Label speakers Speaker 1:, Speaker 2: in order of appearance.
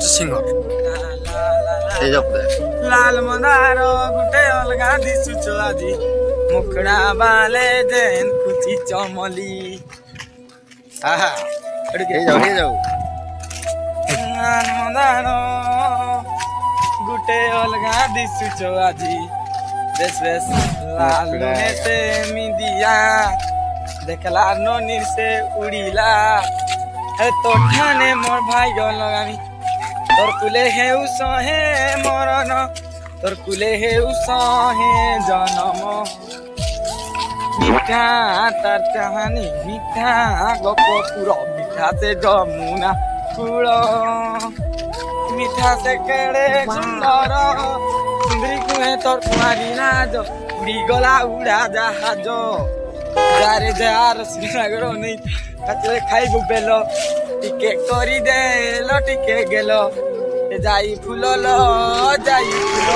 Speaker 1: singer ଏଇ ଜପରେ
Speaker 2: ଲାଲ ମନ୍ଦାର ଗୋଟେ ଅଲଗା ଦିଶୁଛ ଆଜି ମୁଖଡ଼ା ବାଲେ ଯେନ୍ କୁଚି ଚମଲି
Speaker 1: ଆହା ହେଇଯାଉ
Speaker 2: ଲାଲ ମନ୍ଦାର ଗୋଟେ ଅଲଗା ଦିଶୁଛ ଆଜି ବେଶ ବେଶ ଲାଲ ନେତେ ମିଦିଆ দেখলা ননির সে উড়িলা হে তোঠানে মোর ভাই লগামি তোর কুলে হেউ সহে মরণ তোর কুলে হেউ সহে জনম মিঠা তার কাহানি মিঠা গপ পুরো মিঠা সে যমুনা কূল মিঠা সে কেড়ে সুন্দর সুন্দরী কুহে তোর কুমারী নাজ উড়ি গলা উড়া জাহাজ যারে যার শ্রীনগর নেই কাছে খাইবু বেল টিকে করি দেল টিকে গেল যাই ফুলল যাই ফুল